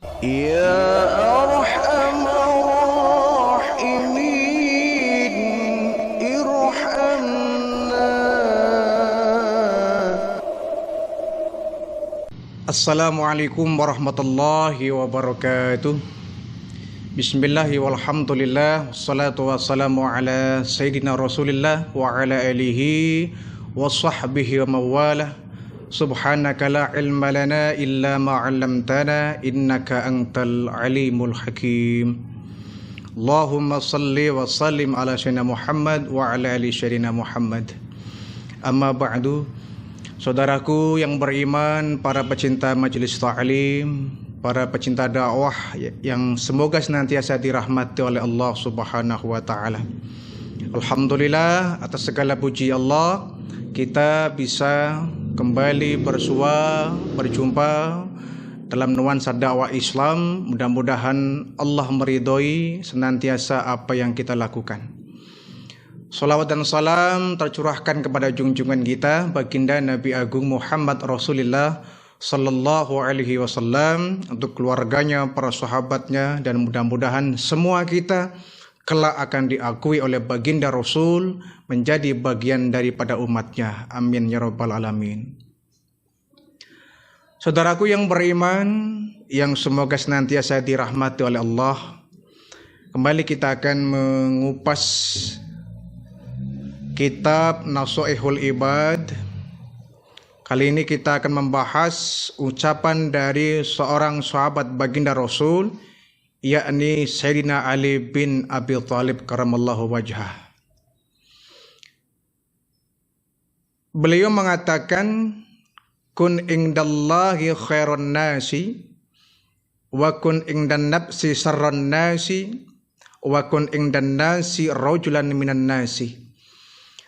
يا أرحم الراحمين ارحمنا. Assalamualaikum warahmatullahi wabarakatuh. Bismillahi walhamdulillah, wassalatu wassalamu ala sayyidina rasulillah wa ala alihi wa sahbihi wa mawalah. Subhanaka la ilma lana illa ma 'allamtana innaka antal alimul hakim. Allahumma salli wa sallim ala sayyidina Muhammad wa ala ali sayyidina Muhammad. Amma ba'du. Saudaraku yang beriman, para pecinta majelis ta'lim, para pecinta dakwah yang semoga senantiasa dirahmati oleh Allah Subhanahu wa taala. Alhamdulillah, atas segala puji Allah kita bisa kembali berjumpa dalam nuansa dakwah Islam. Mudah-mudahan Allah meridhoi senantiasa apa yang kita lakukan. Salawat dan salam tercurahkan kepada junjungan kita baginda Nabi Agung Muhammad Rasulullah Sallallahu Alaihi Wasallam, untuk keluarganya, para sahabatnya, dan mudah-mudahan semua kita kelak akan diakui oleh baginda Rasul menjadi bagian daripada umatnya. Amin ya rabbal alamin. Saudaraku yang beriman, yang semoga senantiasa dirahmati oleh Allah, kembali kita akan mengupas kitab Nasha'ihul Ibad. Kali ini kita akan membahas ucapan dari seorang sahabat baginda Rasul, yakni Sayyidina Ali bin Abi Thalib karamallahu wajhah. Beliau mengatakan, kun indallahi khairun nasi wa kun indan nafsi sarran nasi wa kun indan nasi rajulan minan nasi.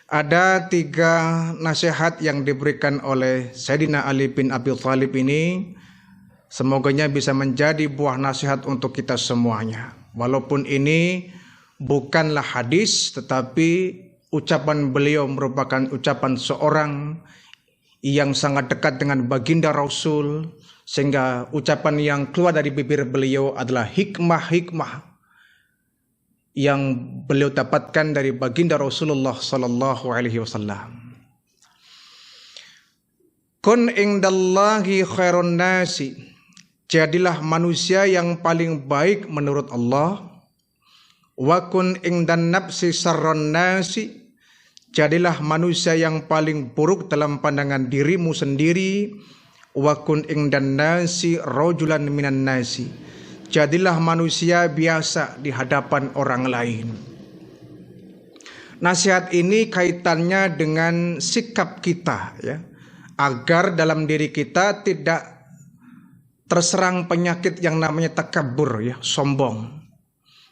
Ada 3 nasihat yang diberikan oleh Sayyidina Ali bin Abi Thalib ini. Semoganya bisa menjadi buah nasihat untuk kita semuanya. Walaupun ini bukanlah hadis, tetapi ucapan beliau merupakan ucapan seorang yang sangat dekat dengan baginda Rasul, sehingga ucapan yang keluar dari bibir beliau adalah hikmah-hikmah yang beliau dapatkan dari baginda Rasulullah Sallallahu Alaihi Wasallam. Kun indallahi khairun nasi, jadilah manusia yang paling baik menurut Allah. Wa kun indan nafsi sarron nasi, jadilah manusia yang paling buruk dalam pandangan dirimu sendiri. Wa kun indan nasi rajulan minan nasi, jadilah manusia biasa di hadapan orang lain. Nasihat ini kaitannya dengan sikap kita, ya, agar dalam diri kita tidak terserang penyakit yang namanya takabur, ya, sombong.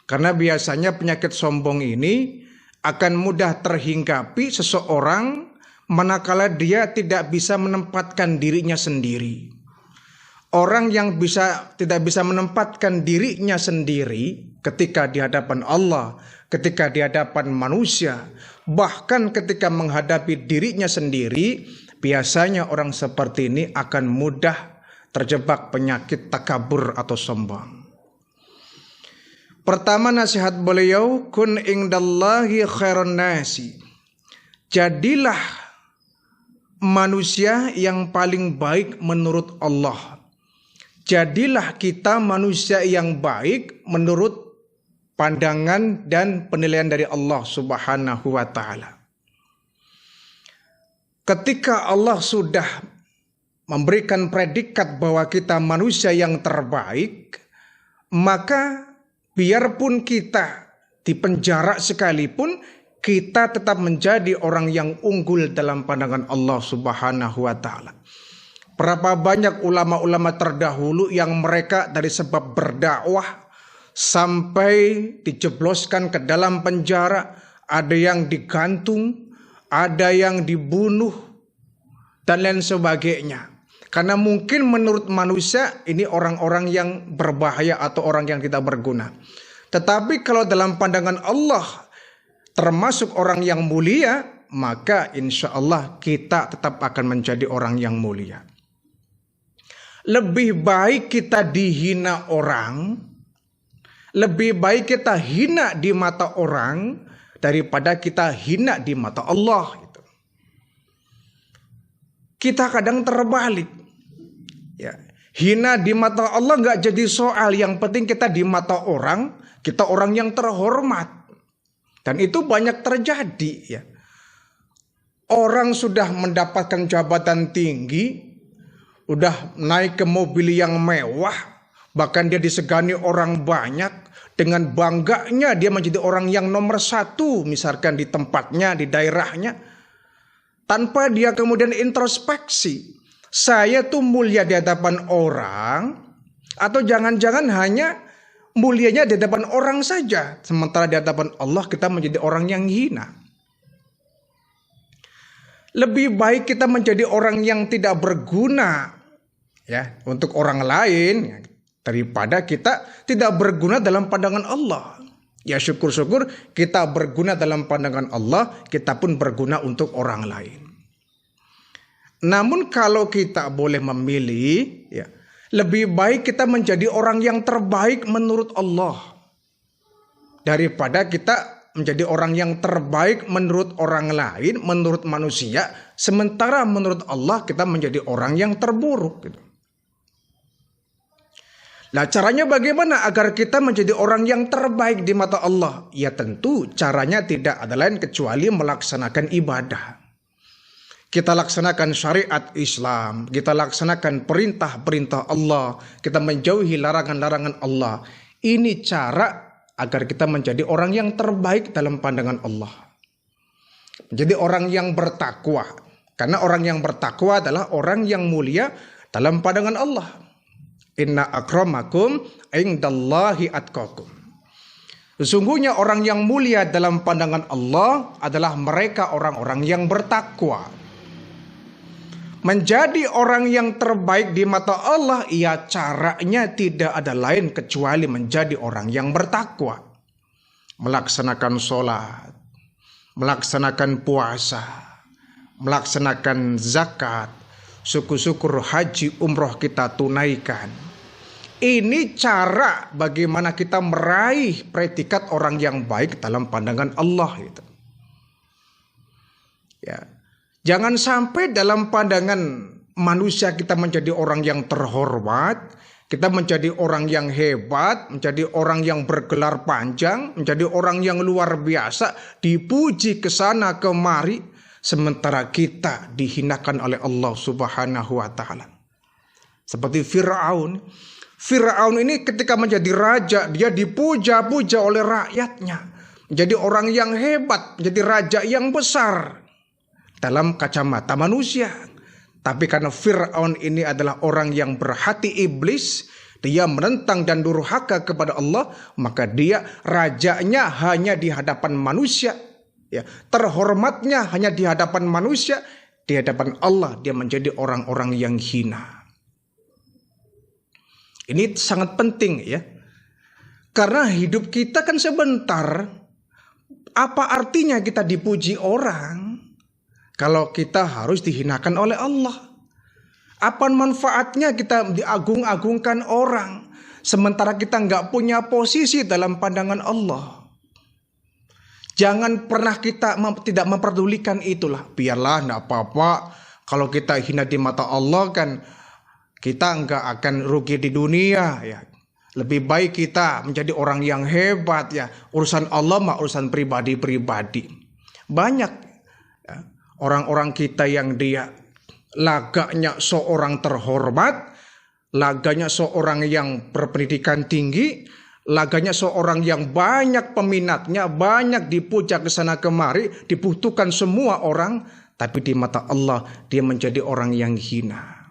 Karena biasanya penyakit sombong ini akan mudah terhinggapi seseorang manakala dia tidak bisa menempatkan dirinya sendiri. Orang yang tidak bisa menempatkan dirinya sendiri ketika di hadapan Allah, ketika di hadapan manusia, bahkan ketika menghadapi dirinya sendiri, biasanya orang seperti ini akan mudah terjebak penyakit takabur atau sombong. Pertama nasihat beliau, kun indallahi khairun nasi, jadilah manusia yang paling baik menurut Allah. Jadilah kita manusia yang baik menurut pandangan dan penilaian dari Allah Subhanahu wa taala. Ketika Allah sudah memberikan predikat bahwa kita manusia yang terbaik, maka biarpun kita di penjara sekalipun, kita tetap menjadi orang yang unggul dalam pandangan Allah Subhanahu wa taala. Berapa banyak ulama-ulama terdahulu yang mereka dari sebab berdakwah sampai dijebloskan ke dalam penjara, ada yang digantung, ada yang dibunuh, dan lain sebagainya. Karena mungkin menurut manusia ini orang-orang yang berbahaya atau orang yang tidak berguna. Tetapi kalau dalam pandangan Allah termasuk orang yang mulia, maka insya Allah kita tetap akan menjadi orang yang mulia. Lebih baik kita dihina orang, lebih baik kita hina di mata orang daripada kita hina di mata Allah. Kita kadang terbalik. Ya. Hina di mata Allah nggak jadi soal. Yang penting kita di mata orang, kita orang yang terhormat. Dan itu banyak terjadi. Ya. Orang sudah mendapatkan jabatan tinggi, udah naik ke mobil yang mewah, bahkan dia disegani orang banyak, dengan bangganya dia menjadi orang yang nomor satu, misalkan di tempatnya, di daerahnya, tanpa dia kemudian introspeksi, saya tuh mulia di hadapan orang, atau jangan-jangan hanya mulianya di hadapan orang saja, sementara di hadapan Allah kita menjadi orang yang hina. Lebih baik kita menjadi orang yang tidak berguna ya untuk orang lain ya, daripada kita tidak berguna dalam pandangan Allah. Ya syukur-syukur kita berguna dalam pandangan Allah, kita pun berguna untuk orang lain. Namun kalau kita boleh memilih ya, lebih baik kita menjadi orang yang terbaik menurut Allah daripada kita menjadi orang yang terbaik menurut orang lain, menurut manusia, sementara menurut Allah kita menjadi orang yang terburuk. Gitu. Nah, caranya bagaimana agar kita menjadi orang yang terbaik di mata Allah? Ya tentu caranya tidak ada lain kecuali melaksanakan ibadah. Kita laksanakan syariat Islam, kita laksanakan perintah-perintah Allah, kita menjauhi larangan-larangan Allah. Ini cara agar kita menjadi orang yang terbaik dalam pandangan Allah. Menjadi orang yang bertakwa. Karena orang yang bertakwa adalah orang yang mulia dalam pandangan Allah. Inna akramakum indallahi atqakum. Sesungguhnya orang yang mulia dalam pandangan Allah adalah mereka orang-orang yang bertakwa. Menjadi orang yang terbaik di mata Allah, ya caranya tidak ada lain kecuali menjadi orang yang bertakwa. Melaksanakan sholat, melaksanakan puasa, melaksanakan zakat, syukur-syukur haji umroh kita tunaikan. Ini cara bagaimana kita meraih predikat orang yang baik dalam pandangan Allah. Gitu. Ya. Jangan sampai dalam pandangan manusia kita menjadi orang yang terhormat, kita menjadi orang yang hebat, menjadi orang yang bergelar panjang, menjadi orang yang luar biasa, dipuji ke sana kemari, sementara kita dihinakan oleh Allah Subhanahu wa taala. Seperti Firaun. Firaun ini ketika menjadi raja, dia dipuja-puja oleh rakyatnya, menjadi orang yang hebat, menjadi raja yang besar dalam kacamata manusia. Tapi karena Fir'aun ini adalah orang yang berhati iblis, dia menentang dan durhaka kepada Allah, maka dia rajanya hanya di hadapan manusia, ya, terhormatnya hanya di hadapan manusia, di hadapan Allah dia menjadi orang-orang yang hina. Ini sangat penting ya. Karena hidup kita kan sebentar. Apa artinya kita dipuji orang kalau kita harus dihinakan oleh Allah? Apa manfaatnya kita diagung-agungkan orang sementara kita nggak punya posisi dalam pandangan Allah? Jangan pernah kita tidak memperdulikan itulah. Biarlah nggak apa-apa kalau kita hina di mata Allah, kan kita nggak akan rugi di dunia ya. Lebih baik kita menjadi orang yang hebat ya. Urusan Allah mah urusan pribadi-pribadi. Banyak ya, orang-orang kita yang dia lagaknya seorang terhormat, lagaknya seorang yang berpendidikan tinggi, lagaknya seorang yang banyak peminatnya, banyak dipuja ke sana kemari, dibutuhkan semua orang, tapi di mata Allah dia menjadi orang yang hina.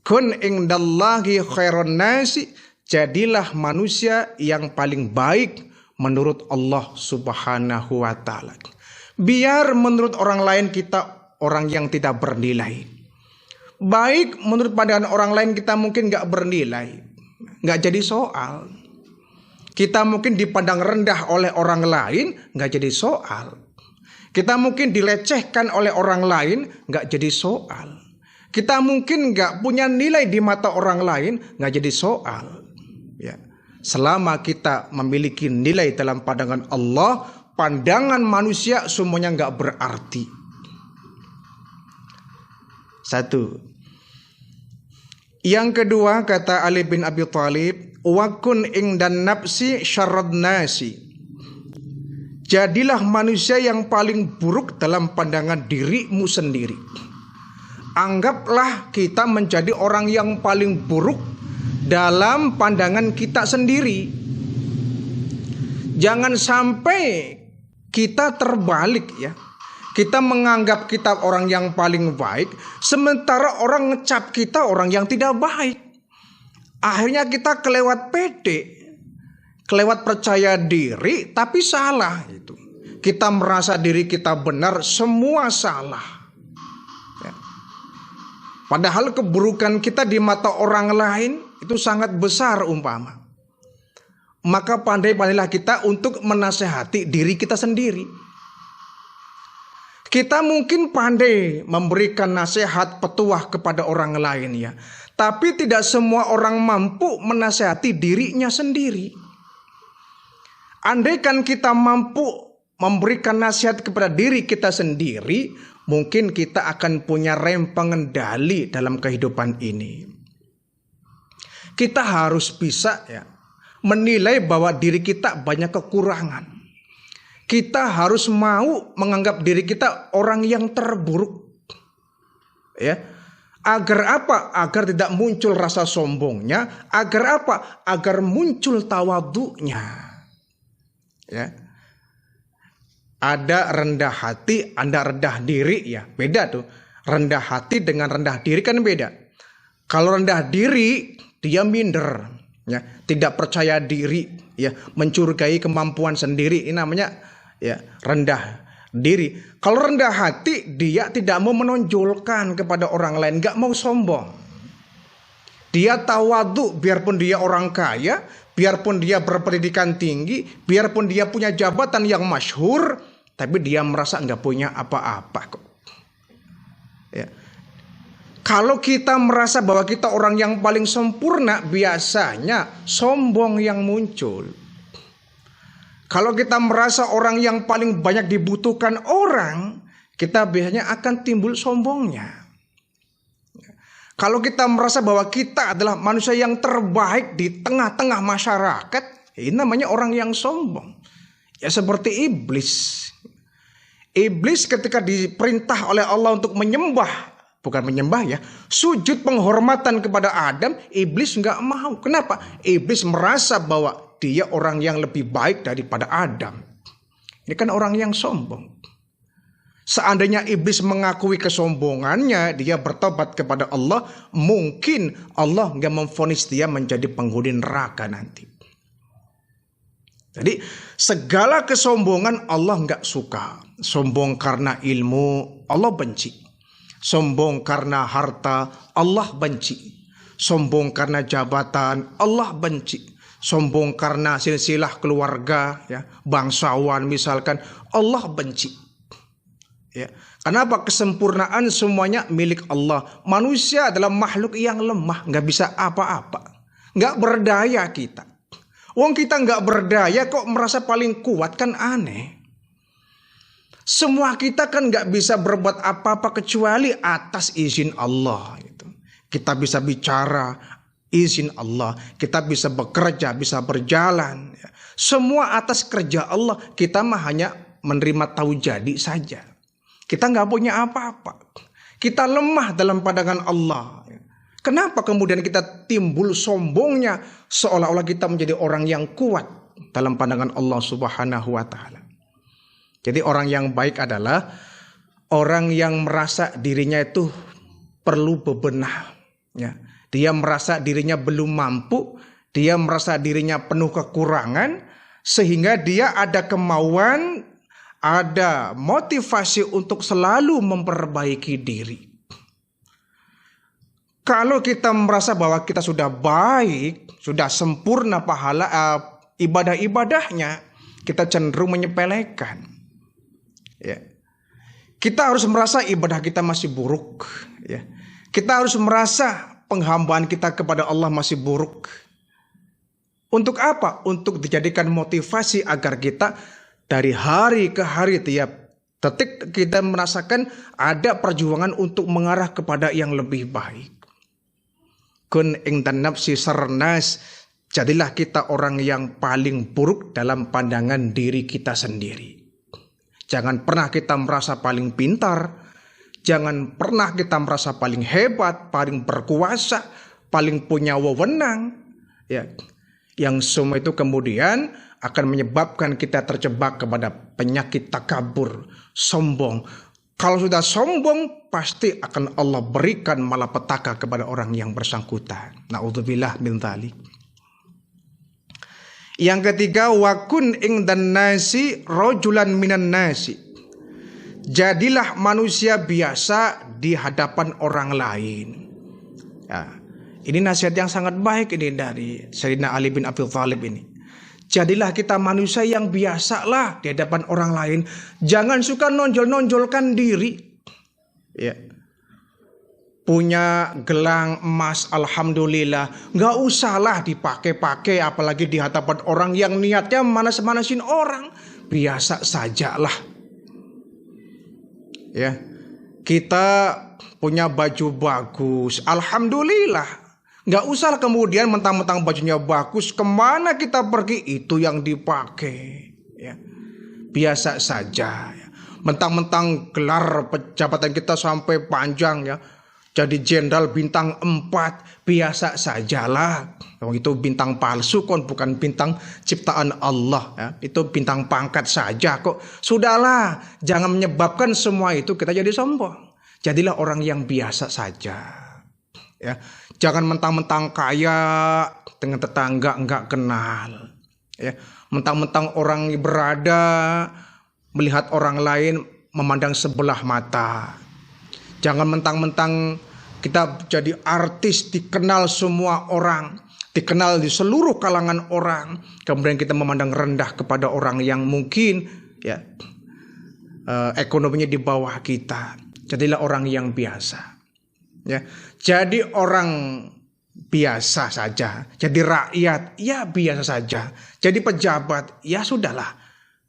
Kun indallahi khairon nasi, jadilah manusia yang paling baik menurut Allah Subhanahu wa taala. Biar menurut orang lain kita orang yang tidak bernilai. Baik menurut pandangan orang lain kita mungkin gak bernilai, gak jadi soal. Kita mungkin dipandang rendah oleh orang lain, gak jadi soal. Kita mungkin dilecehkan oleh orang lain, gak jadi soal. Kita mungkin nggak punya nilai di mata orang lain, nggak jadi soal. Ya. Selama kita memiliki nilai dalam pandangan Allah, pandangan manusia semuanya nggak berarti. Satu. Yang kedua, kata Ali bin Abi Thalib, wakun ingdan nafsi syarrad nasi. Jadilah manusia yang paling buruk dalam pandangan dirimu sendiri. Anggaplah kita menjadi orang yang paling buruk dalam pandangan kita sendiri. Jangan sampai kita terbalik ya. Kita menganggap kita orang yang paling baik, sementara orang ngecap kita orang yang tidak baik. Akhirnya kita kelewat pede, kelewat percaya diri, tapi salah itu. Kita merasa diri kita benar, semua salah. Ya. Padahal keburukan kita di mata orang lain itu sangat besar umpama. Maka pandai-pandailah kita untuk menasehati diri kita sendiri. Kita mungkin pandai memberikan nasihat petuah kepada orang lain ya. Tapi tidak semua orang mampu menasehati dirinya sendiri. Andaikan kita mampu memberikan nasihat kepada diri kita sendiri, mungkin kita akan punya rem pengendali dalam kehidupan ini. Kita harus bisa ya menilai bahwa diri kita banyak kekurangan. Kita harus mau menganggap diri kita orang yang terburuk. Ya. Agar apa? Agar tidak muncul rasa sombongnya. Agar apa? Agar muncul tawadhu'nya. Ya. Ada rendah hati, ada rendah diri ya. Beda tuh. Rendah hati dengan rendah diri kan beda. Kalau rendah diri, dia minder, ya, tidak percaya diri, ya, mencurigai kemampuan sendiri. Ini namanya ya rendah diri. Kalau rendah hati, dia tidak mau menonjolkan kepada orang lain, nggak mau sombong. Dia tawadhu, biarpun dia orang kaya, biarpun dia berpendidikan tinggi, biarpun dia punya jabatan yang masyhur, tapi dia merasa nggak punya apa-apa kok. Ya. Kalau kita merasa bahwa kita orang yang paling sempurna, biasanya sombong yang muncul. Kalau kita merasa orang yang paling banyak dibutuhkan orang, kita biasanya akan timbul sombongnya. Kalau kita merasa bahwa kita adalah manusia yang terbaik di tengah-tengah masyarakat, ini namanya orang yang sombong. Ya seperti iblis. Iblis ketika diperintah oleh Allah untuk menyembah, bukan menyembah ya, sujud penghormatan kepada Adam, iblis nggak mau. Kenapa? Iblis merasa bahwa dia orang yang lebih baik daripada Adam. Ini kan orang yang sombong. Seandainya iblis mengakui kesombongannya, dia bertobat kepada Allah, mungkin Allah nggak memvonis dia menjadi penghuni neraka nanti. Jadi segala kesombongan Allah nggak suka. Sombong karena ilmu, Allah benci. Sombong karena harta, Allah benci. Sombong karena jabatan, Allah benci. Sombong karena silsilah keluarga, ya, bangsawan misalkan, Allah benci. Ya. Kenapa? Kesempurnaan semuanya milik Allah. Manusia adalah makhluk yang lemah, nggak bisa apa-apa, nggak berdaya kita. Wong kita nggak berdaya kok merasa paling kuat, kan aneh. Semua kita kan nggak bisa berbuat apa-apa kecuali atas izin Allah. Kita bisa bicara, izin Allah. Kita bisa bekerja, bisa berjalan. Semua atas kerja Allah. Kita mah hanya menerima tahu jadi saja. Kita nggak punya apa-apa. Kita lemah dalam pandangan Allah. Kenapa kemudian kita timbul sombongnya, seolah-olah kita menjadi orang yang kuat dalam pandangan Allah Subhanahu wa Ta'ala. Jadi orang yang baik adalah orang yang merasa dirinya itu perlu bebenah. Ya. Dia merasa dirinya belum mampu, dia merasa dirinya penuh kekurangan, sehingga dia ada kemauan, ada motivasi untuk selalu memperbaiki diri. Kalau kita merasa bahwa kita sudah baik, sudah sempurna pahala ibadah-ibadahnya, kita cenderung menyepelekan. Ya. Kita harus merasa ibadah kita masih buruk. Ya. Kita harus merasa penghambaan kita kepada Allah masih buruk. Untuk apa? Untuk dijadikan motivasi agar kita dari hari ke hari, tiap detik kita merasakan ada perjuangan untuk mengarah kepada yang lebih baik. Kun ing dan nafsi sarnas, jadilah kita orang yang paling buruk dalam pandangan diri kita sendiri. Jangan pernah kita merasa paling pintar. Jangan pernah kita merasa paling hebat, paling berkuasa, paling punya wewenang. Ya. Yang semua itu kemudian akan menyebabkan kita terjebak kepada penyakit takabur, sombong. Kalau sudah sombong, pasti akan Allah berikan malapetaka kepada orang yang bersangkutan. Na'udzubillah min dzalik. Yang ketiga, wakun ing dan nasi rojulan minan nasi. Jadilah manusia biasa di hadapan orang lain. Ya, ini nasihat yang sangat baik ini dari Sayyidina Ali bin Abi Thalib ini. Jadilah kita manusia yang biasalah di hadapan orang lain. Jangan suka nonjol-nonjolkan diri. Ya. Punya gelang emas, alhamdulillah. Nggak usahlah dipakai-pakai, apalagi di hadapan orang yang niatnya manas-manasin orang. Biasa sajalah. Ya, kita punya baju bagus, alhamdulillah. Nggak usah kemudian mentang-mentang bajunya bagus, kemana kita pergi itu yang dipakai. Ya, biasa saja. Ya. Mentang-mentang gelar jabatan kita sampai panjang ya, jadi jenderal bintang 4, biasa sajalah. Itu bintang palsu kon, bukan bintang ciptaan Allah ya. Itu bintang pangkat saja kok. Sudahlah, jangan menyebabkan semua itu kita jadi sombong. Jadilah orang yang biasa saja. Ya, jangan mentang-mentang kaya dengan tetangga enggak kenal. Ya, mentang-mentang orang berada melihat orang lain memandang sebelah mata. Jangan mentang-mentang kita jadi artis dikenal semua orang, dikenal di seluruh kalangan orang, kemudian kita memandang rendah kepada orang yang mungkin ya ekonominya di bawah kita. Jadilah orang yang biasa. Ya, jadi orang biasa saja. Jadi rakyat ya biasa saja. Jadi pejabat ya sudahlah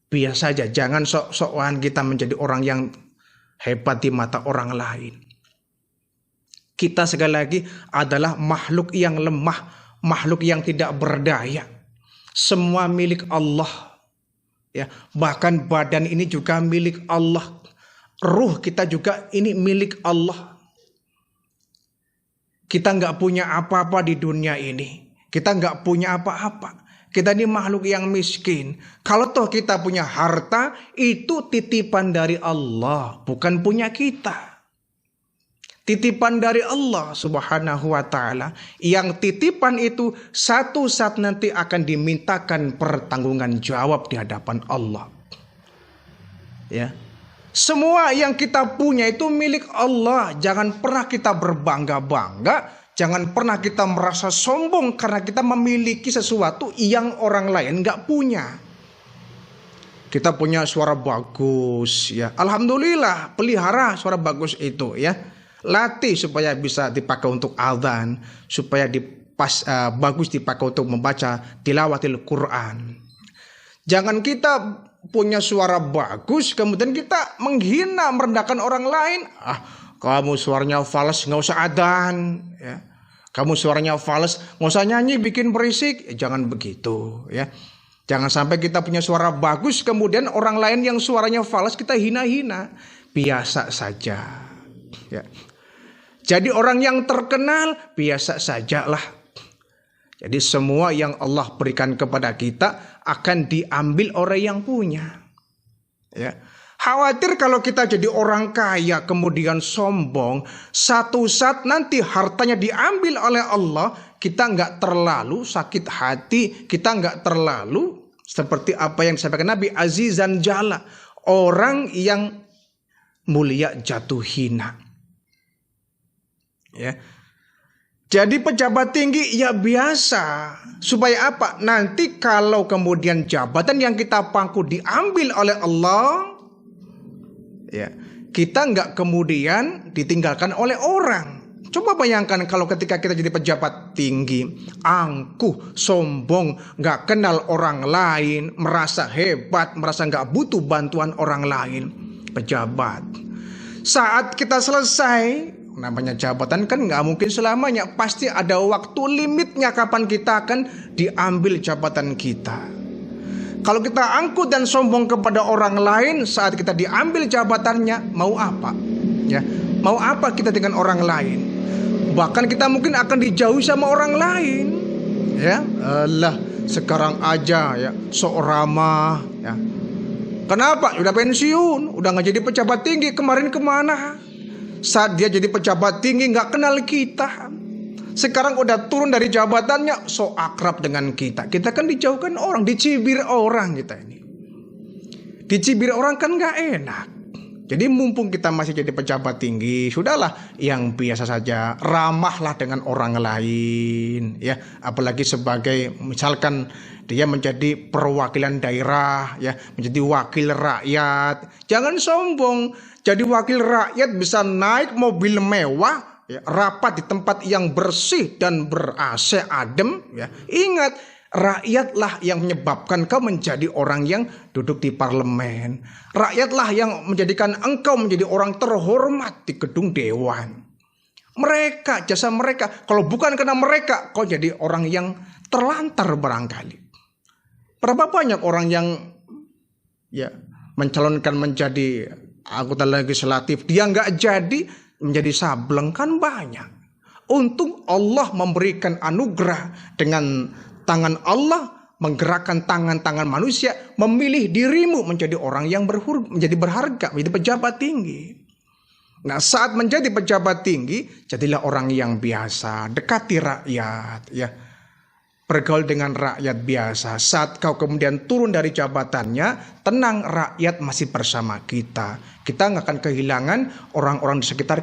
biasa saja. Jangan sok-sokan kita menjadi orang yang hebat di mata orang lain. Kita sekali lagi adalah makhluk yang lemah, makhluk yang tidak berdaya. Semua milik Allah. Ya, bahkan badan ini juga milik Allah. Ruh kita juga ini milik Allah. Kita nggak punya apa-apa di dunia ini. Kita nggak punya apa-apa. Kita ini makhluk yang miskin. Kalau toh kita punya harta, itu titipan dari Allah, bukan punya kita. Titipan dari Allah Subhanahu wa ta'ala. Yang titipan itu satu saat nanti akan dimintakan pertanggungan jawab di hadapan Allah. Ya. Semua yang kita punya itu milik Allah. Jangan pernah kita berbangga-bangga. Jangan pernah kita merasa sombong karena kita memiliki sesuatu yang orang lain gak punya. Kita punya suara bagus ya. Alhamdulillah, pelihara suara bagus itu ya. Latih supaya bisa dipakai untuk adzan, supaya bagus dipakai untuk membaca tilawatil Quran. Jangan kita punya suara bagus kemudian kita menghina, merendahkan orang lain. Kamu suaranya fals, nggak usah adzan ya. Kamu suaranya fals, nggak usah nyanyi bikin berisik. Jangan begitu ya. Jangan sampai kita punya suara bagus kemudian orang lain yang suaranya fals kita hina-hina. Biasa saja ya. Jadi orang yang terkenal biasa sajalah. Jadi semua yang Allah berikan kepada kita akan diambil orang yang punya. Ya. Khawatir kalau kita jadi orang kaya kemudian sombong, satu saat nanti hartanya diambil oleh Allah, kita nggak terlalu sakit hati, kita nggak terlalu seperti apa yang disampaikan Nabi, azizan jala, orang yang mulia jatuh hina. Ya. Jadi pejabat tinggi ya biasa. Supaya apa? Nanti kalau kemudian jabatan yang kita pangku diambil oleh Allah, ya, kita nggak kemudian ditinggalkan oleh orang. Coba bayangkan kalau ketika kita jadi pejabat tinggi, angkuh, sombong, gak kenal orang lain, merasa hebat, merasa gak butuh bantuan orang lain. Pejabat. Saat kita selesai, namanya jabatan kan gak mungkin selamanya. Pasti ada waktu limitnya kapan kita akan diambil jabatan kita. Kalau kita angkuh dan sombong kepada orang lain, saat kita diambil jabatannya, mau apa? Ya, mau apa kita dengan orang lain? Bahkan kita mungkin akan dijauhi sama orang lain. Ya, Allah, sekarang aja ya sok ramah ya. Kenapa? Udah pensiun, udah nggak jadi pejabat tinggi. Kemarin kemana? Saat dia jadi pejabat tinggi nggak kenal kita. Sekarang udah turun dari jabatannya, sok akrab dengan kita. Kita kan dijauhkan orang, dicibir orang kita ini. Dicibir orang kan nggak enak. Jadi mumpung kita masih jadi pejabat tinggi, sudahlah yang biasa saja, ramahlah dengan orang lain, ya. Apalagi sebagai misalkan dia menjadi perwakilan daerah, ya, menjadi wakil rakyat. Jangan sombong, jadi wakil rakyat bisa naik mobil mewah, ya, rapat di tempat yang bersih dan ber-AC adem, ya. Ingat, rakyatlah yang menyebabkan kau menjadi orang yang duduk di parlemen. Rakyatlah yang menjadikan engkau menjadi orang terhormat di gedung dewan. Mereka, jasa mereka. Kalau bukan karena mereka, kau jadi orang yang terlantar barangkali. Berapa banyak orang yang ya mencalonkan menjadi anggota legislatif, dia nggak jadi menjadi sableng, kan banyak. Untung Allah memberikan anugerah dengan tangan Allah menggerakkan tangan-tangan manusia, memilih dirimu menjadi orang yang menjadi berharga, menjadi pejabat tinggi. Nah, saat menjadi pejabat tinggi, jadilah orang yang biasa, dekati rakyat, ya. Bergaul dengan rakyat biasa. Saat kau kemudian turun dari jabatannya, tenang, rakyat masih bersama kita. Kita nggak akan kehilangan orang-orang di sekitar